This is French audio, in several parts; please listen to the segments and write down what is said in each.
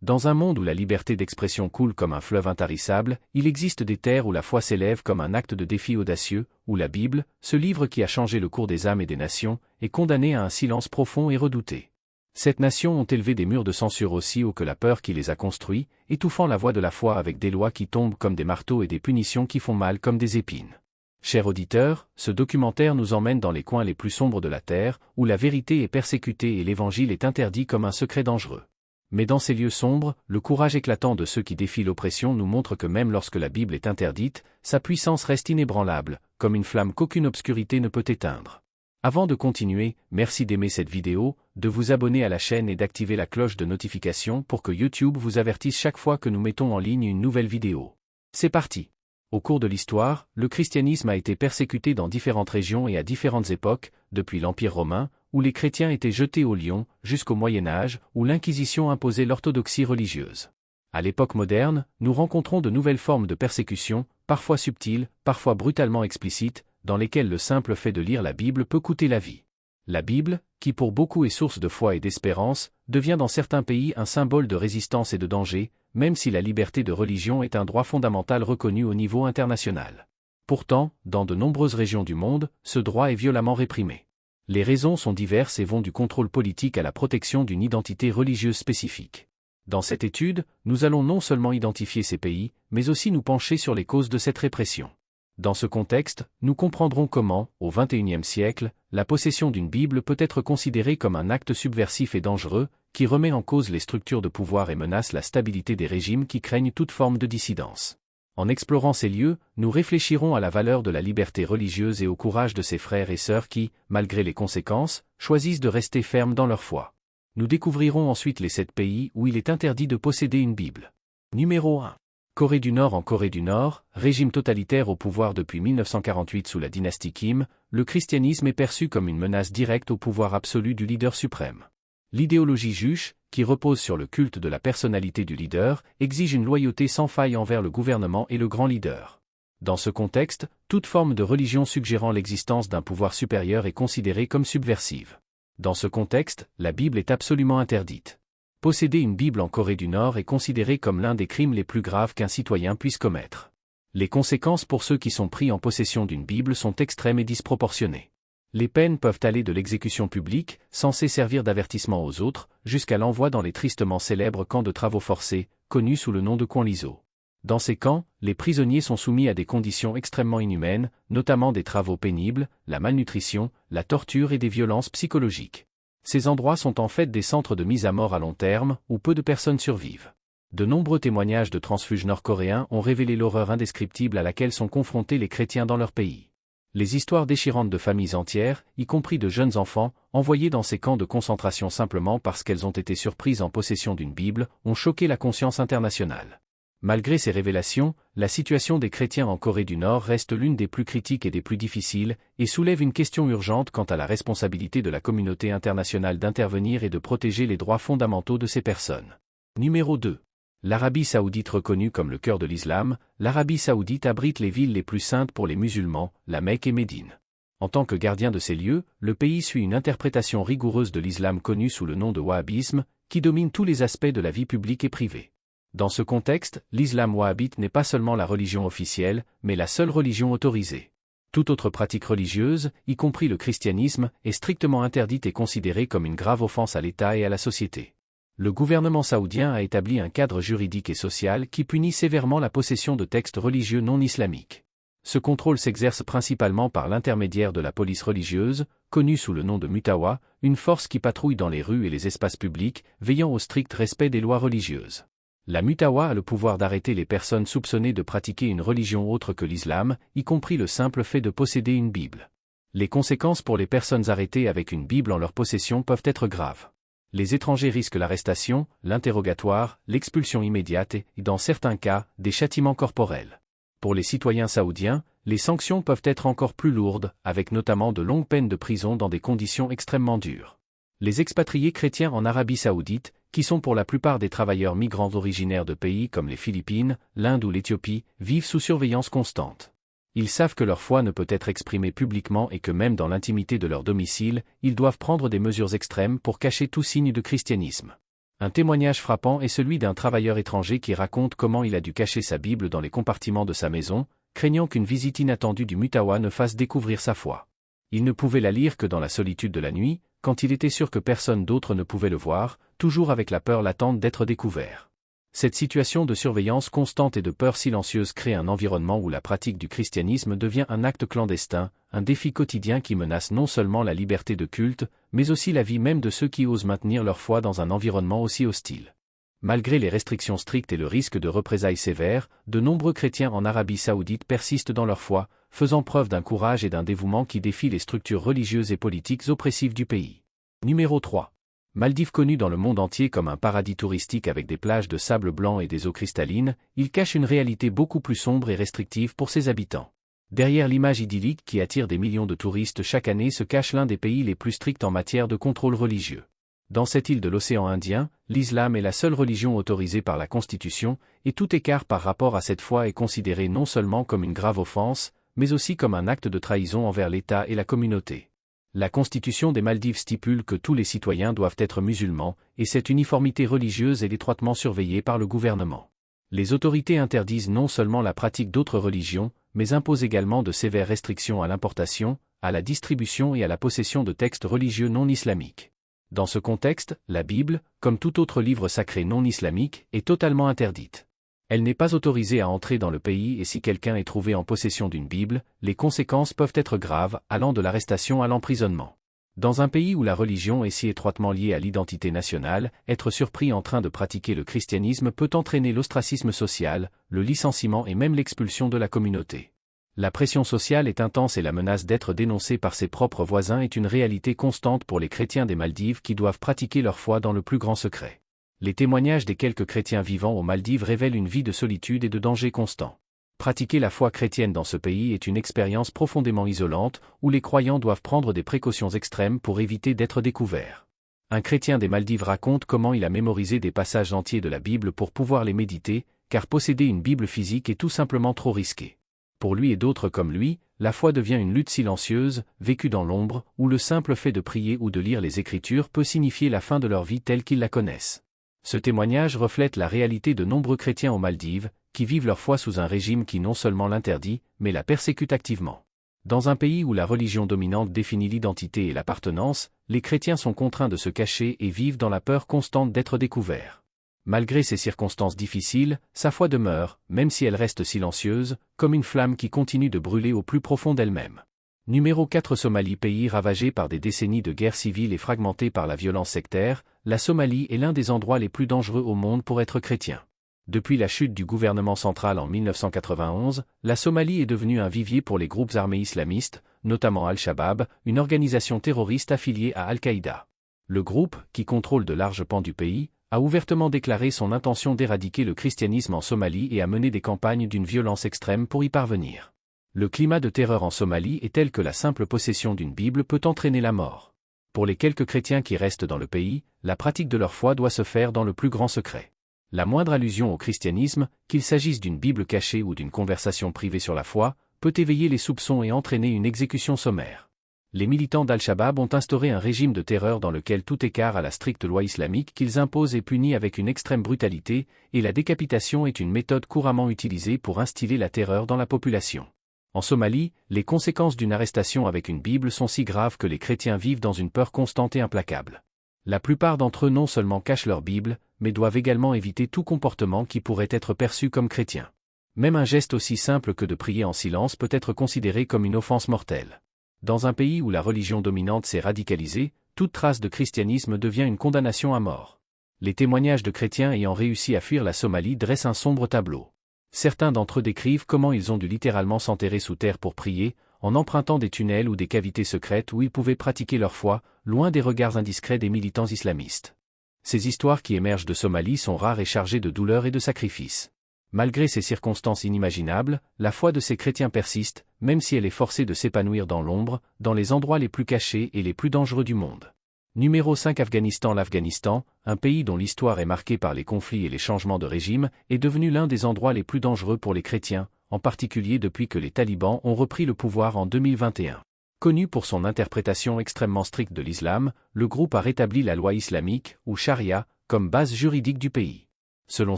Dans un monde où la liberté d'expression coule comme un fleuve intarissable, il existe des terres où la foi s'élève comme un acte de défi audacieux, où la Bible, ce livre qui a changé le cours des âmes et des nations, est condamné à un silence profond et redouté. Cette nation ont élevé des murs de censure aussi hauts que la peur qui les a construits, étouffant la voix de la foi avec des lois qui tombent comme des marteaux et des punitions qui font mal comme des épines. Chers auditeurs, ce documentaire nous emmène dans les coins les plus sombres de la terre, où la vérité est persécutée et l'évangile est interdit comme un secret dangereux. Mais dans ces lieux sombres, le courage éclatant de ceux qui défient l'oppression nous montre que même lorsque la Bible est interdite, sa puissance reste inébranlable, comme une flamme qu'aucune obscurité ne peut éteindre. Avant de continuer, merci d'aimer cette vidéo, de vous abonner à la chaîne et d'activer la cloche de notification pour que YouTube vous avertisse chaque fois que nous mettons en ligne une nouvelle vidéo. C'est parti! Au cours de l'histoire, le christianisme a été persécuté dans différentes régions et à différentes époques, depuis l'Empire romain, où les chrétiens étaient jetés au lion, jusqu'au Moyen Âge, où l'Inquisition imposait l'orthodoxie religieuse. À l'époque moderne, nous rencontrons de nouvelles formes de persécution, parfois subtiles, parfois brutalement explicites, dans lesquelles le simple fait de lire la Bible peut coûter la vie. La Bible, qui pour beaucoup est source de foi et d'espérance, devient dans certains pays un symbole de résistance et de danger, même si la liberté de religion est un droit fondamental reconnu au niveau international. Pourtant, dans de nombreuses régions du monde, ce droit est violemment réprimé. Les raisons sont diverses et vont du contrôle politique à la protection d'une identité religieuse spécifique. Dans cette étude, nous allons non seulement identifier ces pays, mais aussi nous pencher sur les causes de cette répression. Dans ce contexte, nous comprendrons comment, au XXIe siècle, la possession d'une Bible peut être considérée comme un acte subversif et dangereux, qui remet en cause les structures de pouvoir et menace la stabilité des régimes qui craignent toute forme de dissidence. En explorant ces lieux, nous réfléchirons à la valeur de la liberté religieuse et au courage de ces frères et sœurs qui, malgré les conséquences, choisissent de rester fermes dans leur foi. Nous découvrirons ensuite les 7 pays où il est interdit de posséder une Bible. Numéro 1. Corée du Nord. En Corée du Nord, régime totalitaire au pouvoir depuis 1948 sous la dynastie Kim, le christianisme est perçu comme une menace directe au pouvoir absolu du leader suprême. L'idéologie juche, qui repose sur le culte de la personnalité du leader, exige une loyauté sans faille envers le gouvernement et le grand leader. Dans ce contexte, toute forme de religion suggérant l'existence d'un pouvoir supérieur est considérée comme subversive. Dans ce contexte, la Bible est absolument interdite. Posséder une Bible en Corée du Nord est considéré comme l'un des crimes les plus graves qu'un citoyen puisse commettre. Les conséquences pour ceux qui sont pris en possession d'une Bible sont extrêmes et disproportionnées. Les peines peuvent aller de l'exécution publique, censée servir d'avertissement aux autres, jusqu'à l'envoi dans les tristement célèbres camps de travaux forcés, connus sous le nom de Kwangriso. Dans ces camps, les prisonniers sont soumis à des conditions extrêmement inhumaines, notamment des travaux pénibles, la malnutrition, la torture et des violences psychologiques. Ces endroits sont en fait des centres de mise à mort à long terme, où peu de personnes survivent. De nombreux témoignages de transfuges nord-coréens ont révélé l'horreur indescriptible à laquelle sont confrontés les chrétiens dans leur pays. Les histoires déchirantes de familles entières, y compris de jeunes enfants, envoyés dans ces camps de concentration simplement parce qu'elles ont été surprises en possession d'une Bible, ont choqué la conscience internationale. Malgré ces révélations, la situation des chrétiens en Corée du Nord reste l'une des plus critiques et des plus difficiles, et soulève une question urgente quant à la responsabilité de la communauté internationale d'intervenir et de protéger les droits fondamentaux de ces personnes. Numéro 2. L'Arabie Saoudite. Reconnue comme le cœur de l'islam, l'Arabie Saoudite abrite les villes les plus saintes pour les musulmans, la Mecque et Médine. En tant que gardien de ces lieux, le pays suit une interprétation rigoureuse de l'islam connue sous le nom de wahhabisme, qui domine tous les aspects de la vie publique et privée. Dans ce contexte, l'islam wahhabite n'est pas seulement la religion officielle, mais la seule religion autorisée. Toute autre pratique religieuse, y compris le christianisme, est strictement interdite et considérée comme une grave offense à l'État et à la société. Le gouvernement saoudien a établi un cadre juridique et social qui punit sévèrement la possession de textes religieux non islamiques. Ce contrôle s'exerce principalement par l'intermédiaire de la police religieuse, connue sous le nom de Mutawa, une force qui patrouille dans les rues et les espaces publics, veillant au strict respect des lois religieuses. La Mutawa a le pouvoir d'arrêter les personnes soupçonnées de pratiquer une religion autre que l'islam, y compris le simple fait de posséder une Bible. Les conséquences pour les personnes arrêtées avec une Bible en leur possession peuvent être graves. Les étrangers risquent l'arrestation, l'interrogatoire, l'expulsion immédiate et, dans certains cas, des châtiments corporels. Pour les citoyens saoudiens, les sanctions peuvent être encore plus lourdes, avec notamment de longues peines de prison dans des conditions extrêmement dures. Les expatriés chrétiens en Arabie Saoudite, qui sont pour la plupart des travailleurs migrants originaires de pays comme les Philippines, l'Inde ou l'Éthiopie, vivent sous surveillance constante. Ils savent que leur foi ne peut être exprimée publiquement et que même dans l'intimité de leur domicile, ils doivent prendre des mesures extrêmes pour cacher tout signe de christianisme. Un témoignage frappant est celui d'un travailleur étranger qui raconte comment il a dû cacher sa Bible dans les compartiments de sa maison, craignant qu'une visite inattendue du Mutawa ne fasse découvrir sa foi. Il ne pouvait la lire que dans la solitude de la nuit, quand il était sûr que personne d'autre ne pouvait le voir, toujours avec la peur latente d'être découvert. Cette situation de surveillance constante et de peur silencieuse crée un environnement où la pratique du christianisme devient un acte clandestin, un défi quotidien qui menace non seulement la liberté de culte, mais aussi la vie même de ceux qui osent maintenir leur foi dans un environnement aussi hostile. Malgré les restrictions strictes et le risque de représailles sévères, de nombreux chrétiens en Arabie Saoudite persistent dans leur foi, faisant preuve d'un courage et d'un dévouement qui défient les structures religieuses et politiques oppressives du pays. Numéro 3. Maldives connu dans le monde entier comme un paradis touristique avec des plages de sable blanc et des eaux cristallines, il cache une réalité beaucoup plus sombre et restrictive pour ses habitants. Derrière l'image idyllique qui attire des millions de touristes chaque année se cache l'un des pays les plus stricts en matière de contrôle religieux. Dans cette île de l'océan Indien, l'islam est la seule religion autorisée par la Constitution, et tout écart par rapport à cette foi est considéré non seulement comme une grave offense, mais aussi comme un acte de trahison envers l'État et la communauté. La Constitution des Maldives stipule que tous les citoyens doivent être musulmans, et cette uniformité religieuse est étroitement surveillée par le gouvernement. Les autorités interdisent non seulement la pratique d'autres religions, mais imposent également de sévères restrictions à l'importation, à la distribution et à la possession de textes religieux non islamiques. Dans ce contexte, la Bible, comme tout autre livre sacré non islamique, est totalement interdite. Elle n'est pas autorisée à entrer dans le pays et si quelqu'un est trouvé en possession d'une Bible, les conséquences peuvent être graves, allant de l'arrestation à l'emprisonnement. Dans un pays où la religion est si étroitement liée à l'identité nationale, être surpris en train de pratiquer le christianisme peut entraîner l'ostracisme social, le licenciement et même l'expulsion de la communauté. La pression sociale est intense et la menace d'être dénoncé par ses propres voisins est une réalité constante pour les chrétiens des Maldives qui doivent pratiquer leur foi dans le plus grand secret. Les témoignages des quelques chrétiens vivant aux Maldives révèlent une vie de solitude et de danger constant. Pratiquer la foi chrétienne dans ce pays est une expérience profondément isolante, où les croyants doivent prendre des précautions extrêmes pour éviter d'être découverts. Un chrétien des Maldives raconte comment il a mémorisé des passages entiers de la Bible pour pouvoir les méditer, car posséder une Bible physique est tout simplement trop risqué. Pour lui et d'autres comme lui, la foi devient une lutte silencieuse, vécue dans l'ombre, où le simple fait de prier ou de lire les Écritures peut signifier la fin de leur vie telle qu'ils la connaissent. Ce témoignage reflète la réalité de nombreux chrétiens aux Maldives, qui vivent leur foi sous un régime qui non seulement l'interdit, mais la persécute activement. Dans un pays où la religion dominante définit l'identité et l'appartenance, les chrétiens sont contraints de se cacher et vivent dans la peur constante d'être découverts. Malgré ces circonstances difficiles, sa foi demeure, même si elle reste silencieuse, comme une flamme qui continue de brûler au plus profond d'elle-même. Numéro 4. Somalie. Pays ravagé par des décennies de guerre civile et fragmenté par la violence sectaire, la Somalie est l'un des endroits les plus dangereux au monde pour être chrétien. Depuis la chute du gouvernement central en 1991, la Somalie est devenue un vivier pour les groupes armés islamistes, notamment Al-Shabaab, une organisation terroriste affiliée à Al-Qaïda. Le groupe, qui contrôle de larges pans du pays, a ouvertement déclaré son intention d'éradiquer le christianisme en Somalie et a mené des campagnes d'une violence extrême pour y parvenir. Le climat de terreur en Somalie est tel que la simple possession d'une Bible peut entraîner la mort. Pour les quelques chrétiens qui restent dans le pays, la pratique de leur foi doit se faire dans le plus grand secret. La moindre allusion au christianisme, qu'il s'agisse d'une Bible cachée ou d'une conversation privée sur la foi, peut éveiller les soupçons et entraîner une exécution sommaire. Les militants d'Al-Shabaab ont instauré un régime de terreur dans lequel tout écart à la stricte loi islamique qu'ils imposent est puni avec une extrême brutalité, et la décapitation est une méthode couramment utilisée pour instiller la terreur dans la population. En Somalie, les conséquences d'une arrestation avec une Bible sont si graves que les chrétiens vivent dans une peur constante et implacable. La plupart d'entre eux non seulement cachent leur Bible, mais doivent également éviter tout comportement qui pourrait être perçu comme chrétien. Même un geste aussi simple que de prier en silence peut être considéré comme une offense mortelle. Dans un pays où la religion dominante s'est radicalisée, toute trace de christianisme devient une condamnation à mort. Les témoignages de chrétiens ayant réussi à fuir la Somalie dressent un sombre tableau. Certains d'entre eux décrivent comment ils ont dû littéralement s'enterrer sous terre pour prier, en empruntant des tunnels ou des cavités secrètes où ils pouvaient pratiquer leur foi, loin des regards indiscrets des militants islamistes. Ces histoires qui émergent de Somalie sont rares et chargées de douleur et de sacrifices. Malgré ces circonstances inimaginables, la foi de ces chrétiens persiste, même si elle est forcée de s'épanouir dans l'ombre, dans les endroits les plus cachés et les plus dangereux du monde. Numéro 5. Afghanistan. L'Afghanistan, un pays dont l'histoire est marquée par les conflits et les changements de régime, est devenu l'un des endroits les plus dangereux pour les chrétiens, en particulier depuis que les talibans ont repris le pouvoir en 2021. Connu pour son interprétation extrêmement stricte de l'islam, le groupe a rétabli la loi islamique, ou charia, comme base juridique du pays. Selon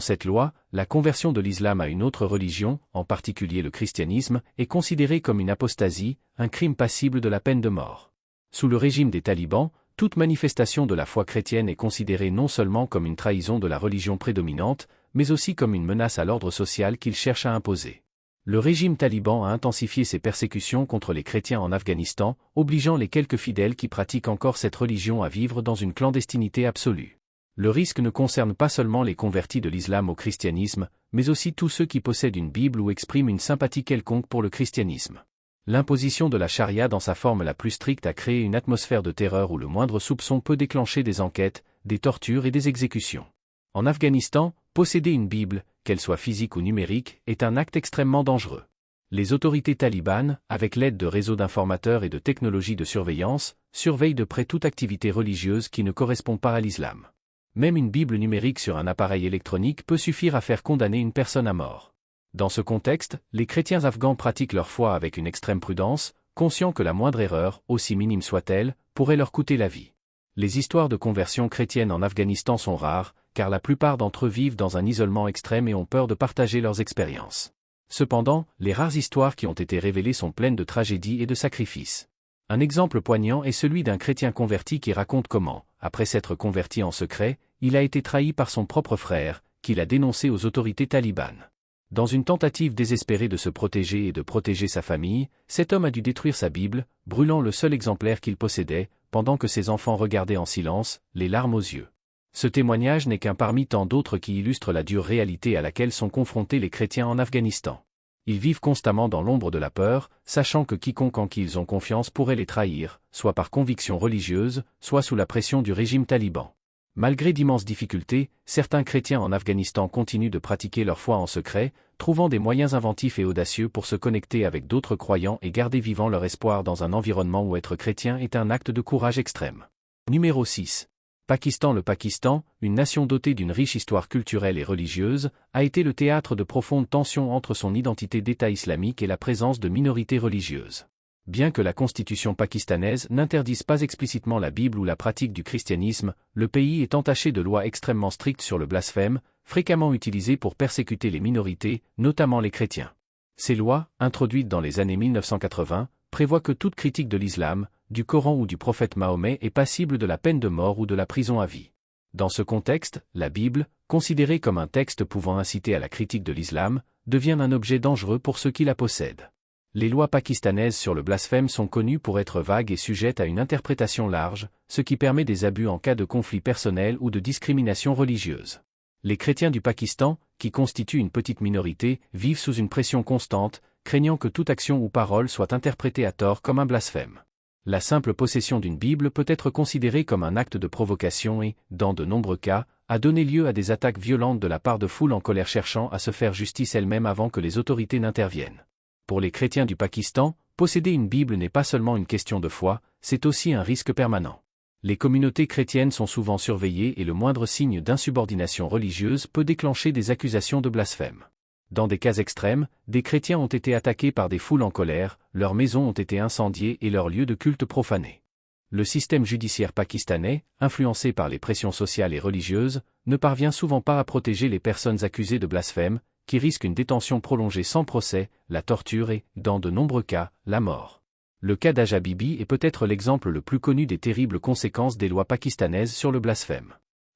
cette loi, la conversion de l'islam à une autre religion, en particulier le christianisme, est considérée comme une apostasie, un crime passible de la peine de mort. Sous le régime des talibans, toute manifestation de la foi chrétienne est considérée non seulement comme une trahison de la religion prédominante, mais aussi comme une menace à l'ordre social qu'il cherche à imposer. Le régime taliban a intensifié ses persécutions contre les chrétiens en Afghanistan, obligeant les quelques fidèles qui pratiquent encore cette religion à vivre dans une clandestinité absolue. Le risque ne concerne pas seulement les convertis de l'islam au christianisme, mais aussi tous ceux qui possèdent une Bible ou expriment une sympathie quelconque pour le christianisme. L'imposition de la charia dans sa forme la plus stricte a créé une atmosphère de terreur où le moindre soupçon peut déclencher des enquêtes, des tortures et des exécutions. En Afghanistan, posséder une Bible, qu'elle soit physique ou numérique, est un acte extrêmement dangereux. Les autorités talibanes, avec l'aide de réseaux d'informateurs et de technologies de surveillance, surveillent de près toute activité religieuse qui ne correspond pas à l'islam. Même une Bible numérique sur un appareil électronique peut suffire à faire condamner une personne à mort. Dans ce contexte, les chrétiens afghans pratiquent leur foi avec une extrême prudence, conscients que la moindre erreur, aussi minime soit-elle, pourrait leur coûter la vie. Les histoires de conversion chrétienne en Afghanistan sont rares, car la plupart d'entre eux vivent dans un isolement extrême et ont peur de partager leurs expériences. Cependant, les rares histoires qui ont été révélées sont pleines de tragédies et de sacrifices. Un exemple poignant est celui d'un chrétien converti qui raconte comment, après s'être converti en secret, il a été trahi par son propre frère, qui l'a dénoncé aux autorités talibanes. Dans une tentative désespérée de se protéger et de protéger sa famille, cet homme a dû détruire sa Bible, brûlant le seul exemplaire qu'il possédait, pendant que ses enfants regardaient en silence, les larmes aux yeux. Ce témoignage n'est qu'un parmi tant d'autres qui illustrent la dure réalité à laquelle sont confrontés les chrétiens en Afghanistan. Ils vivent constamment dans l'ombre de la peur, sachant que quiconque en qui ils ont confiance pourrait les trahir, soit par conviction religieuse, soit sous la pression du régime taliban. Malgré d'immenses difficultés, certains chrétiens en Afghanistan continuent de pratiquer leur foi en secret, trouvant des moyens inventifs et audacieux pour se connecter avec d'autres croyants et garder vivant leur espoir dans un environnement où être chrétien est un acte de courage extrême. Numéro 6. Pakistan. Le Pakistan, une nation dotée d'une riche histoire culturelle et religieuse, a été le théâtre de profondes tensions entre son identité d'État islamique et la présence de minorités religieuses. Bien que la constitution pakistanaise n'interdise pas explicitement la Bible ou la pratique du christianisme, le pays est entaché de lois extrêmement strictes sur le blasphème, fréquemment utilisées pour persécuter les minorités, notamment les chrétiens. Ces lois, introduites dans les années 1980, prévoient que toute critique de l'islam, du Coran ou du prophète Mahomet est passible de la peine de mort ou de la prison à vie. Dans ce contexte, la Bible, considérée comme un texte pouvant inciter à la critique de l'islam, devient un objet dangereux pour ceux qui la possèdent. Les lois pakistanaises sur le blasphème sont connues pour être vagues et sujettes à une interprétation large, ce qui permet des abus en cas de conflit personnel ou de discrimination religieuse. Les chrétiens du Pakistan, qui constituent une petite minorité, vivent sous une pression constante, craignant que toute action ou parole soit interprétée à tort comme un blasphème. La simple possession d'une Bible peut être considérée comme un acte de provocation et, dans de nombreux cas, a donné lieu à des attaques violentes de la part de foules en colère cherchant à se faire justice elles-mêmes avant que les autorités n'interviennent. Pour les chrétiens du Pakistan, posséder une Bible n'est pas seulement une question de foi, c'est aussi un risque permanent. Les communautés chrétiennes sont souvent surveillées et le moindre signe d'insubordination religieuse peut déclencher des accusations de blasphème. Dans des cas extrêmes, des chrétiens ont été attaqués par des foules en colère, leurs maisons ont été incendiées et leurs lieux de culte profanés. Le système judiciaire pakistanais, influencé par les pressions sociales et religieuses, ne parvient souvent pas à protéger les personnes accusées de blasphème, qui risquent une détention prolongée sans procès, la torture et, dans de nombreux cas, la mort. Le cas d'Aja Bibi est peut-être l'exemple le plus connu des terribles conséquences des lois pakistanaises sur le blasphème.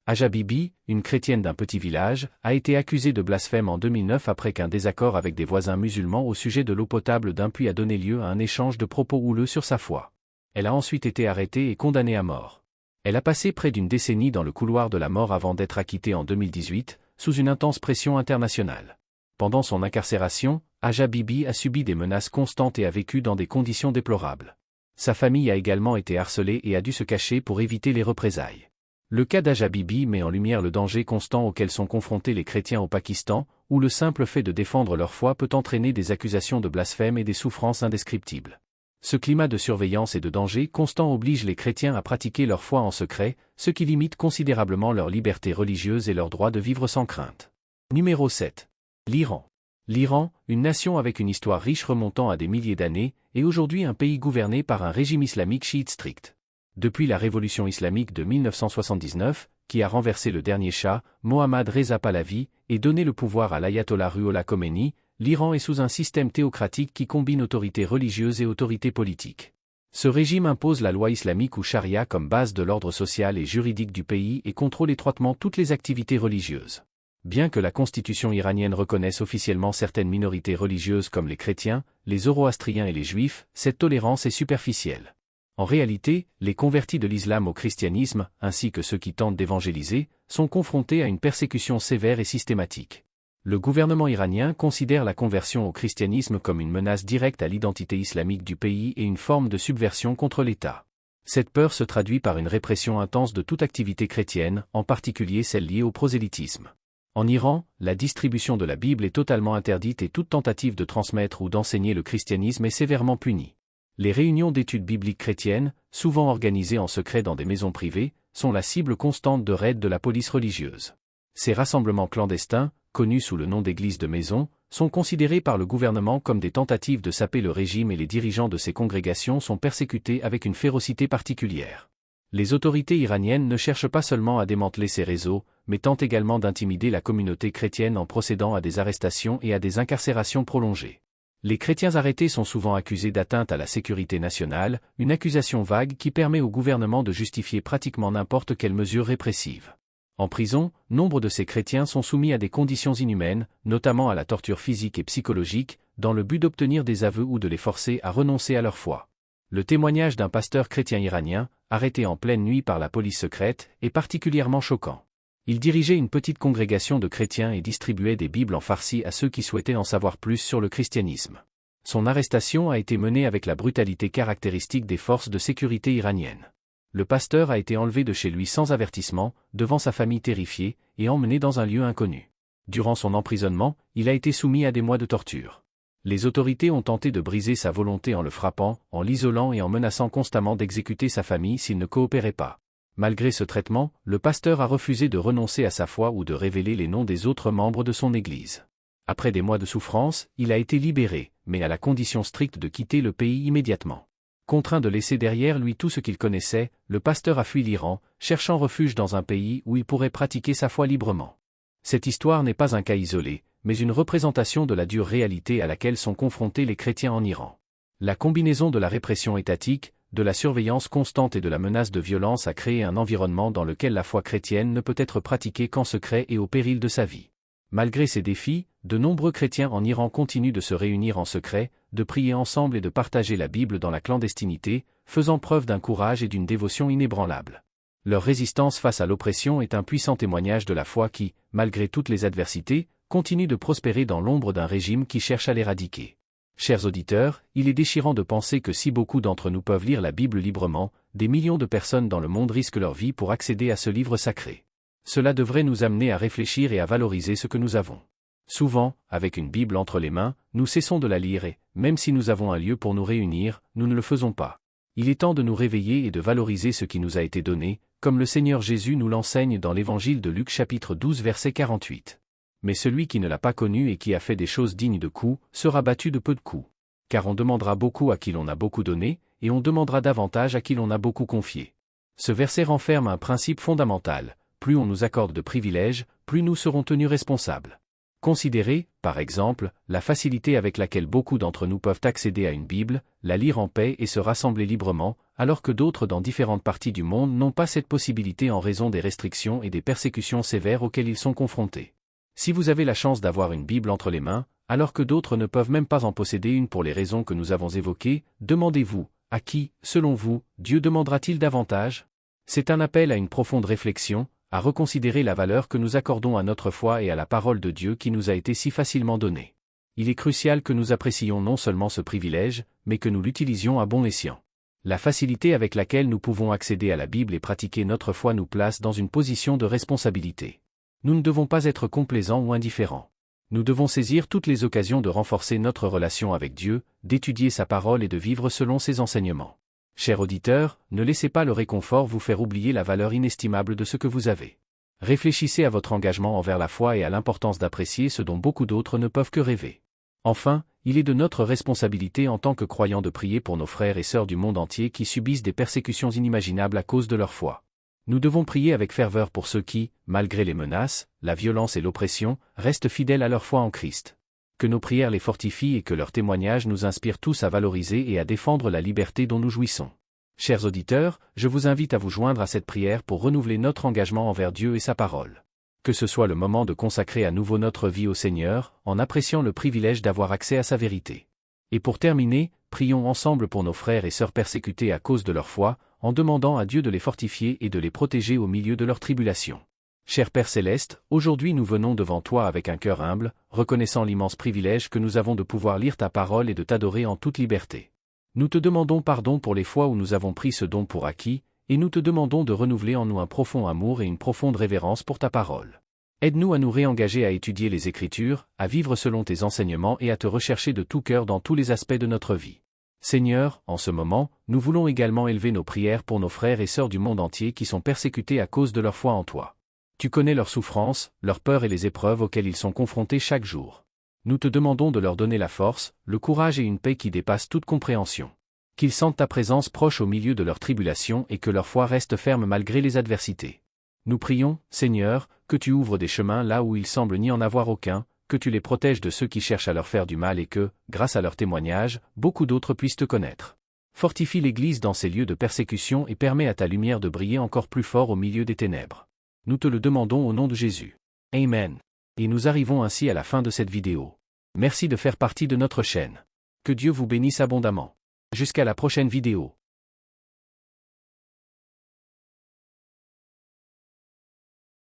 Aja Bibi, une chrétienne d'un petit village, a été accusée de blasphème en 2009 après qu'un désaccord avec des voisins musulmans au sujet de l'eau potable d'un puits a donné lieu à un échange de propos houleux sur sa foi. Elle a ensuite été arrêtée et condamnée à mort. Elle a passé près d'une décennie dans le couloir de la mort avant d'être acquittée en 2018, sous une intense pression internationale. Pendant son incarcération, Aja Bibi a subi des menaces constantes et a vécu dans des conditions déplorables. Sa famille a également été harcelée et a dû se cacher pour éviter les représailles. Le cas d'Aja Bibi met en lumière le danger constant auquel sont confrontés les chrétiens au Pakistan, où le simple fait de défendre leur foi peut entraîner des accusations de blasphème et des souffrances indescriptibles. Ce climat de surveillance et de danger constant oblige les chrétiens à pratiquer leur foi en secret, ce qui limite considérablement leur liberté religieuse et leur droit de vivre sans crainte. Numéro 7. L'Iran. L'Iran, une nation avec une histoire riche remontant à des milliers d'années, est aujourd'hui un pays gouverné par un régime islamique chiite strict. Depuis la révolution islamique de 1979, qui a renversé le dernier Shah, Mohammad Reza Pahlavi, et donné le pouvoir à l'ayatollah Ruhollah Khomeini, l'Iran est sous un système théocratique qui combine autorité religieuse et autorité politique. Ce régime impose la loi islamique ou charia comme base de l'ordre social et juridique du pays et contrôle étroitement toutes les activités religieuses. Bien que la constitution iranienne reconnaisse officiellement certaines minorités religieuses comme les chrétiens, les zoroastriens et les juifs, cette tolérance est superficielle. En réalité, les convertis de l'islam au christianisme, ainsi que ceux qui tentent d'évangéliser, sont confrontés à une persécution sévère et systématique. Le gouvernement iranien considère la conversion au christianisme comme une menace directe à l'identité islamique du pays et une forme de subversion contre l'État. Cette peur se traduit par une répression intense de toute activité chrétienne, en particulier celle liée au prosélytisme. En Iran, la distribution de la Bible est totalement interdite et toute tentative de transmettre ou d'enseigner le christianisme est sévèrement punie. Les réunions d'études bibliques chrétiennes, souvent organisées en secret dans des maisons privées, sont la cible constante de raids de la police religieuse. Ces rassemblements clandestins, connus sous le nom d'églises de maison, sont considérés par le gouvernement comme des tentatives de saper le régime et les dirigeants de ces congrégations sont persécutés avec une férocité particulière. Les autorités iraniennes ne cherchent pas seulement à démanteler ces réseaux, mais tentent également d'intimider la communauté chrétienne en procédant à des arrestations et à des incarcérations prolongées. Les chrétiens arrêtés sont souvent accusés d'atteinte à la sécurité nationale, une accusation vague qui permet au gouvernement de justifier pratiquement n'importe quelle mesure répressive. En prison, nombre de ces chrétiens sont soumis à des conditions inhumaines, notamment à la torture physique et psychologique, dans le but d'obtenir des aveux ou de les forcer à renoncer à leur foi. Le témoignage d'un pasteur chrétien iranien, arrêté en pleine nuit par la police secrète, est particulièrement choquant. Il dirigeait une petite congrégation de chrétiens et distribuait des Bibles en farsi à ceux qui souhaitaient en savoir plus sur le christianisme. Son arrestation a été menée avec la brutalité caractéristique des forces de sécurité iraniennes. Le pasteur a été enlevé de chez lui sans avertissement, devant sa famille terrifiée, et emmené dans un lieu inconnu. Durant son emprisonnement, il a été soumis à des mois de torture. Les autorités ont tenté de briser sa volonté en le frappant, en l'isolant et en menaçant constamment d'exécuter sa famille s'il ne coopérait pas. Malgré ce traitement, le pasteur a refusé de renoncer à sa foi ou de révéler les noms des autres membres de son Église. Après des mois de souffrance, il a été libéré, mais à la condition stricte de quitter le pays immédiatement. Contraint de laisser derrière lui tout ce qu'il connaissait, le pasteur a fui l'Iran, cherchant refuge dans un pays où il pourrait pratiquer sa foi librement. Cette histoire n'est pas un cas isolé, mais une représentation de la dure réalité à laquelle sont confrontés les chrétiens en Iran. La combinaison de la répression étatique, de la surveillance constante et de la menace de violence a créé un environnement dans lequel la foi chrétienne ne peut être pratiquée qu'en secret et au péril de sa vie. Malgré ces défis, de nombreux chrétiens en Iran continuent de se réunir en secret, de prier ensemble et de partager la Bible dans la clandestinité, faisant preuve d'un courage et d'une dévotion inébranlables. Leur résistance face à l'oppression est un puissant témoignage de la foi qui, malgré toutes les adversités, continue de prospérer dans l'ombre d'un régime qui cherche à l'éradiquer. Chers auditeurs, il est déchirant de penser que si beaucoup d'entre nous peuvent lire la Bible librement, des millions de personnes dans le monde risquent leur vie pour accéder à ce livre sacré. Cela devrait nous amener à réfléchir et à valoriser ce que nous avons. Souvent, avec une Bible entre les mains, nous cessons de la lire et, même si nous avons un lieu pour nous réunir, nous ne le faisons pas. Il est temps de nous réveiller et de valoriser ce qui nous a été donné, comme le Seigneur Jésus nous l'enseigne dans l'Évangile de Luc chapitre 12 verset 48. Mais celui qui ne l'a pas connu et qui a fait des choses dignes de coups, sera battu de peu de coups. Car on demandera beaucoup à qui l'on a beaucoup donné, et on demandera davantage à qui l'on a beaucoup confié. Ce verset renferme un principe fondamental, plus on nous accorde de privilèges, plus nous serons tenus responsables. Considérez, par exemple, la facilité avec laquelle beaucoup d'entre nous peuvent accéder à une Bible, la lire en paix et se rassembler librement, alors que d'autres dans différentes parties du monde n'ont pas cette possibilité en raison des restrictions et des persécutions sévères auxquelles ils sont confrontés. Si vous avez la chance d'avoir une Bible entre les mains, alors que d'autres ne peuvent même pas en posséder une pour les raisons que nous avons évoquées, demandez-vous, à qui, selon vous, Dieu demandera-t-il davantage? C'est un appel à une profonde réflexion, à reconsidérer la valeur que nous accordons à notre foi et à la parole de Dieu qui nous a été si facilement donnée. Il est crucial que nous apprécions non seulement ce privilège, mais que nous l'utilisions à bon escient. La facilité avec laquelle nous pouvons accéder à la Bible et pratiquer notre foi nous place dans une position de responsabilité. Nous ne devons pas être complaisants ou indifférents. Nous devons saisir toutes les occasions de renforcer notre relation avec Dieu, d'étudier sa parole et de vivre selon ses enseignements. Chers auditeurs, ne laissez pas le réconfort vous faire oublier la valeur inestimable de ce que vous avez. Réfléchissez à votre engagement envers la foi et à l'importance d'apprécier ce dont beaucoup d'autres ne peuvent que rêver. Enfin, il est de notre responsabilité en tant que croyants de prier pour nos frères et sœurs du monde entier qui subissent des persécutions inimaginables à cause de leur foi. Nous devons prier avec ferveur pour ceux qui, malgré les menaces, la violence et l'oppression, restent fidèles à leur foi en Christ. Que nos prières les fortifient et que leurs témoignages nous inspirent tous à valoriser et à défendre la liberté dont nous jouissons. Chers auditeurs, je vous invite à vous joindre à cette prière pour renouveler notre engagement envers Dieu et sa parole. Que ce soit le moment de consacrer à nouveau notre vie au Seigneur, en appréciant le privilège d'avoir accès à sa vérité. Et pour terminer, prions ensemble pour nos frères et sœurs persécutés à cause de leur foi, en demandant à Dieu de les fortifier et de les protéger au milieu de leurs tribulations. Cher Père Céleste, aujourd'hui nous venons devant toi avec un cœur humble, reconnaissant l'immense privilège que nous avons de pouvoir lire ta parole et de t'adorer en toute liberté. Nous te demandons pardon pour les fois où nous avons pris ce don pour acquis, et nous te demandons de renouveler en nous un profond amour et une profonde révérence pour ta parole. Aide-nous à nous réengager à étudier les Écritures, à vivre selon tes enseignements et à te rechercher de tout cœur dans tous les aspects de notre vie. Seigneur, en ce moment, nous voulons également élever nos prières pour nos frères et sœurs du monde entier qui sont persécutés à cause de leur foi en toi. Tu connais leurs souffrances, leurs peurs et les épreuves auxquelles ils sont confrontés chaque jour. Nous te demandons de leur donner la force, le courage et une paix qui dépassent toute compréhension. Qu'ils sentent ta présence proche au milieu de leurs tribulations et que leur foi reste ferme malgré les adversités. Nous prions, Seigneur, que tu ouvres des chemins là où il semble n'y en avoir aucun, que tu les protèges de ceux qui cherchent à leur faire du mal et que, grâce à leurs témoignages, beaucoup d'autres puissent te connaître. Fortifie l'Église dans ces lieux de persécution et permets à ta lumière de briller encore plus fort au milieu des ténèbres. Nous te le demandons au nom de Jésus. Amen. Et nous arrivons ainsi à la fin de cette vidéo. Merci de faire partie de notre chaîne. Que Dieu vous bénisse abondamment. Jusqu'à la prochaine vidéo.